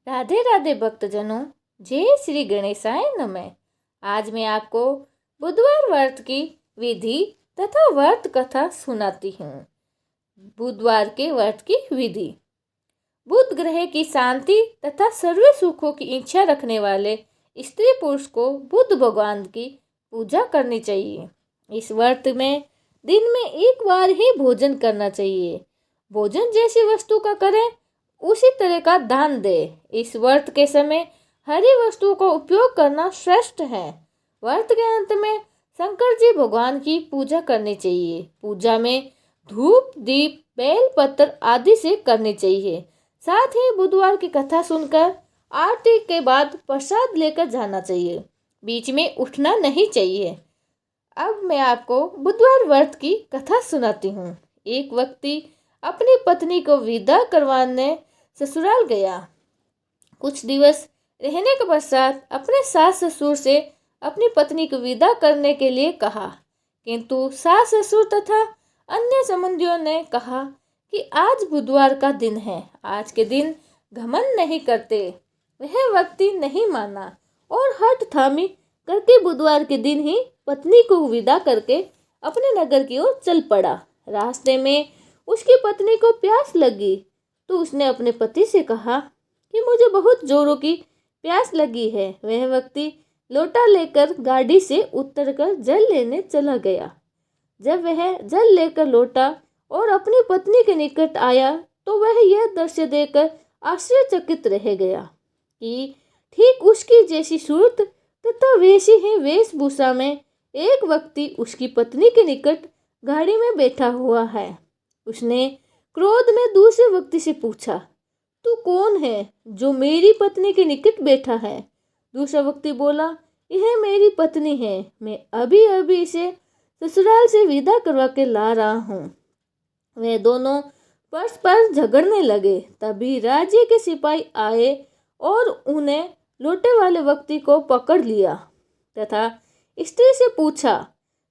राधे राधे भक्तजनों, जय श्री गणेशाय नमः। आज मैं आपको बुधवार व्रत की विधि तथा व्रत कथा सुनाती हूँ। बुधवार के व्रत की विधि। बुध ग्रह की शांति तथा सर्व सुखों की इच्छा रखने वाले स्त्री पुरुष को बुध भगवान की पूजा करनी चाहिए। इस व्रत में दिन में एक बार ही भोजन करना चाहिए। भोजन जैसी वस्तु का करें, उसी तरह का दान दे। इस व्रत के समय हरी वस्तुओं का उपयोग करना श्रेष्ठ है। व्रत के अंत में शंकर जी भगवान की पूजा करनी चाहिए। पूजा में धूप, दीप, बेल पत्र आदि से करनी चाहिए। साथ ही बुधवार की कथा सुनकर आरती के बाद प्रसाद लेकर जाना चाहिए। बीच में उठना नहीं चाहिए। अब मैं आपको बुधवार व्रत की कथा सुनाती हूँ। एक व्यक्ति अपनी पत्नी को विदा करवाने ससुराल गया। कुछ दिवस रहने के पश्चात अपने सास ससुर से अपनी पत्नी को विदा करने के लिए कहा, किंतु सास ससुर तथा अन्य संबंधियों ने कहा कि आज बुधवार का दिन है, आज के दिन घमंड नहीं करते। वह व्यक्ति नहीं माना और हठ थामी करके बुधवार के दिन ही पत्नी को विदा करके अपने नगर की ओर चल पड़ा। रास्ते में उसकी पत्नी को प्यास लगी तो उसने अपने पति से कहा कि मुझे बहुत जोरों की प्यास लगी है। वह व्यक्ति लोटा लेकर गाड़ी से उतरकर जल लेने चला गया। जब वह जल लेकर लौटा और अपनी पत्नी के निकट आया तो वह यह दृश्य देखकर आश्चर्यचकित रह गया कि ठीक उसकी जैसी सूरत तथा वैसी ही वेशभूषा में एक व्यक्ति उसकी पत्नी के निकट गाड़ी में बैठा हुआ है। उसने क्रोध में दूसरे व्यक्ति से पूछा, तू कौन है जो मेरी पत्नी के निकट बैठा है? दूसरा व्यक्ति बोला, यह मेरी पत्नी है, मैं अभी अभी इसे ससुराल से विदा करवा के ला रहा हूँ। वे दोनों परस्पर झगड़ने लगे। तभी राज्य के सिपाही आए और उन्हें लोटे वाले व्यक्ति को पकड़ लिया तथा स्त्री से पूछा,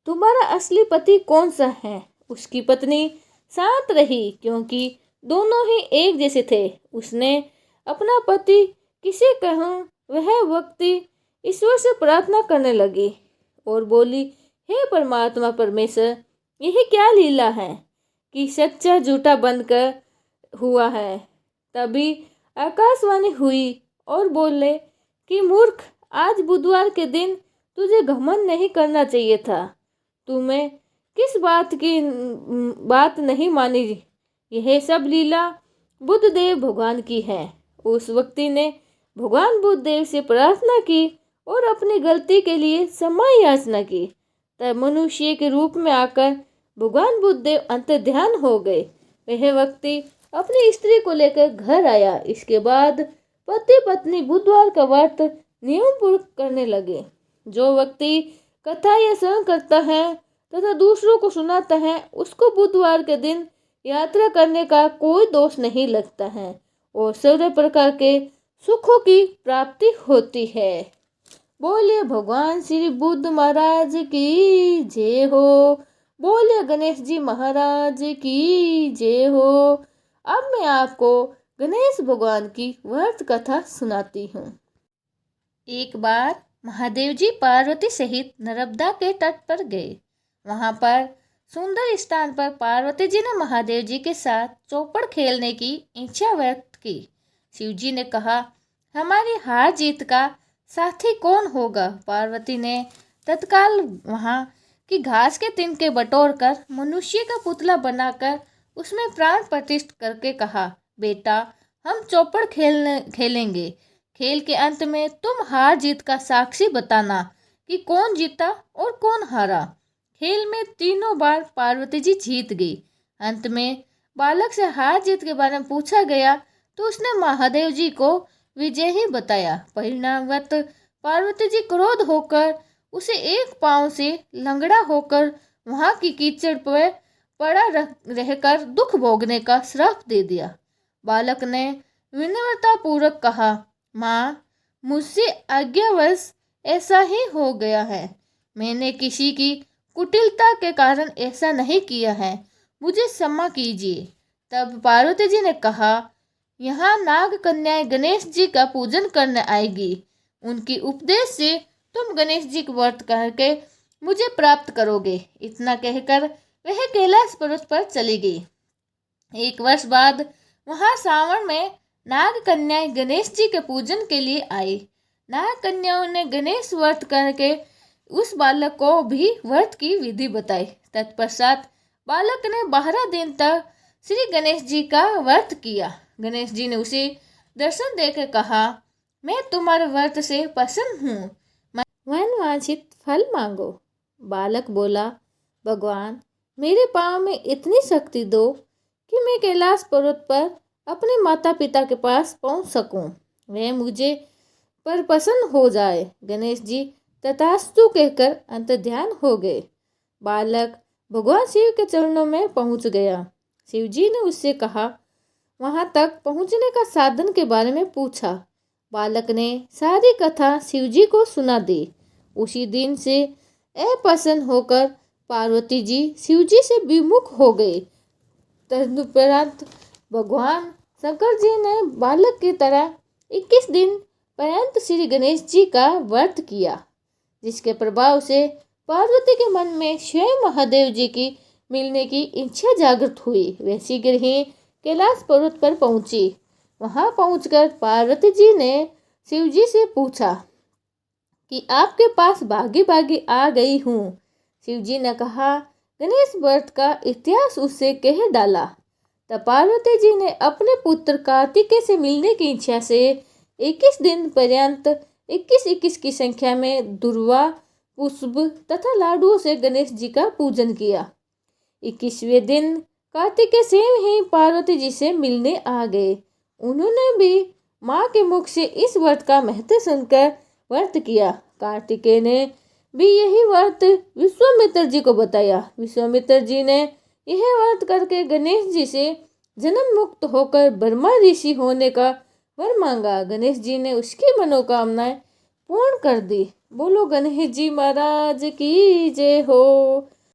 तुम्हारा असली पति कौन सा है? उसकी पत्नी शांत रही क्योंकि दोनों ही एक जैसे थे। उसने अपना पति किसे कहूँ, वह व्यक्ति ईश्वर से प्रार्थना करने लगी और बोली, हे परमात्मा परमेश्वर, यह क्या लीला है कि सच्चा झूठा बनकर हुआ है। तभी आकाशवाणी हुई और बोले कि मूर्ख, आज बुधवार के दिन तुझे घमंड नहीं करना चाहिए था। तुम्हें किस बात नहीं मानी? यह सब लीला बुद्धदेव भगवान की है। उस व्यक्ति ने भगवान बुद्धदेव से प्रार्थना की और अपनी गलती के लिए क्षमा याचना की। तब मनुष्य के रूप में आकर भगवान बुद्धदेव अंतर्ध्यान हो गए। वह व्यक्ति अपनी स्त्री को लेकर घर आया। इसके बाद पति पत्नी बुधवार का व्रत नियम पूर्वक करने लगे। जो व्यक्ति कथा या श्रवण करता है तथा दूसरों को सुनाता है, उसको बुधवार के दिन यात्रा करने का कोई दोष नहीं लगता है और सभी प्रकार के सुखों की प्राप्ति होती है। बोलिए भगवान श्री बुद्ध महाराज की जय हो। बोलिए गणेश जी महाराज की जय हो। अब मैं आपको गणेश भगवान की व्रत कथा सुनाती हूँ। एक बार महादेव जी पार्वती सहित नर्मदा के तट पर गए। वहां पर सुंदर स्थान पर पार्वती जी ने महादेव जी के साथ चौपड़ खेलने की इच्छा व्यक्त की। शिव जी ने कहा, हमारी हार जीत का साथी कौन होगा? पार्वती ने तत्काल वहां की घास के तिनके बटोर कर मनुष्य का पुतला बनाकर उसमें प्राण प्रतिष्ठित करके कहा, बेटा, हम चौपड़ खेलेंगे। खेल के अंत में तुम हार जीत का साक्षी बताना कि कौन जीता और कौन हारा। खेल में तीनों बार पार्वती जी जीत गई। अंत में बालक से हार जीत के बारे में पूछा गया तो उसने महादेव जी को विजय ही बताया। परिणामवत पार्वती जी क्रोध होकर उसे एक पांव से लंगड़ा होकर वहां की कीचड़ पर पड़ा रहकर दुख भोगने का श्राप दे दिया। बालक ने विनम्रता पूर्वक कहा, माँ, मुझसे आज्ञावश ऐसा ही हो गया है। मैंने किसी की कुटिलता के कारण ऐसा नहीं किया है, मुझे क्षमा कीजिए। तब पार्वती जी ने कहा, यहाँ नाग कन्याएं गणेश जी का पूजन करने आएगी। उनकी उपदेश से तुम गणेश जी का व्रत करके मुझे प्राप्त करोगे। इतना कहकर वह कैलाश पर्वत पर चली गई। 1 वर्ष बाद वहां सावन में नाग कन्याएं गणेश जी के पूजन के लिए आई। नाग कन्याओं ने गणेश व्रत करके उस बालक को भी व्रत की विधि बताई। तत्पश्चात बालक ने 12 दिन तक श्री गणेश जी का व्रत किया। गणेश जी ने उसे दर्शन देकर कहा, मैं तुम्हारे व्रत से प्रसन्न हूँ, मनवांछित फल मांगो। बालक बोला, भगवान मेरे पाँव में इतनी शक्ति दो कि मैं कैलाश पर्वत पर अपने माता पिता के पास पहुंच सकूं, वह मुझे पर प्रसन्न हो जाए। गणेश जी तथास्तु कहकर अंतर्ध्यान हो गए। बालक भगवान शिव के चरणों में पहुंच गया। शिव जी ने उससे कहा, वहां तक पहुंचने का साधन के बारे में पूछा। बालक ने सारी कथा शिव जी को सुना दी। उसी दिन से अप्रसन्न होकर पार्वती जी शिव जी से विमुख हो गए। तदुपरांत भगवान शंकर जी ने बालक की तरह 21 दिन पर्यंत श्री गणेश जी का व्रत किया, जिसके प्रभाव से पार्वती के मन में स्वयं महादेव जी की मिलने की इच्छा जागृत हुई। वह शीघ्र ही कैलाश पर्वत पर पहुंची। वहां पहुंचकर पार्वती जी ने शिव जी से पूछा कि आपके पास भागी भागी आ गई हूँ। शिव जी ने कहा, गणेश व्रत का इतिहास उससे कह डाला। तब पार्वती जी ने अपने पुत्र कार्तिकेय से मिलने की इच्छा से 21 दिन पर्यंत 21-21 की संख्या में दुर्वा, पुष्प तथा लाडुओं से गणेश जी का पूजन किया। 21वें दिन कार्तिकेय स्वयं ही पार्वती जी से मिलने आ गए। उन्होंने भी माँ के मुख से इस व्रत का महत्व सुनकर व्रत किया। कार्तिकेय ने भी यही व्रत विश्वामित्र जी को बताया। विश्वामित्र जी ने यह व्रत करके गणेश जी से जन्म मुक्त होकर ब्रह्मा ऋषि होने का वर मांगा। गणेश जी ने उसकी मनोकामनाएं पूर्ण कर दी। बोलो गणेश जी महाराज की जय हो।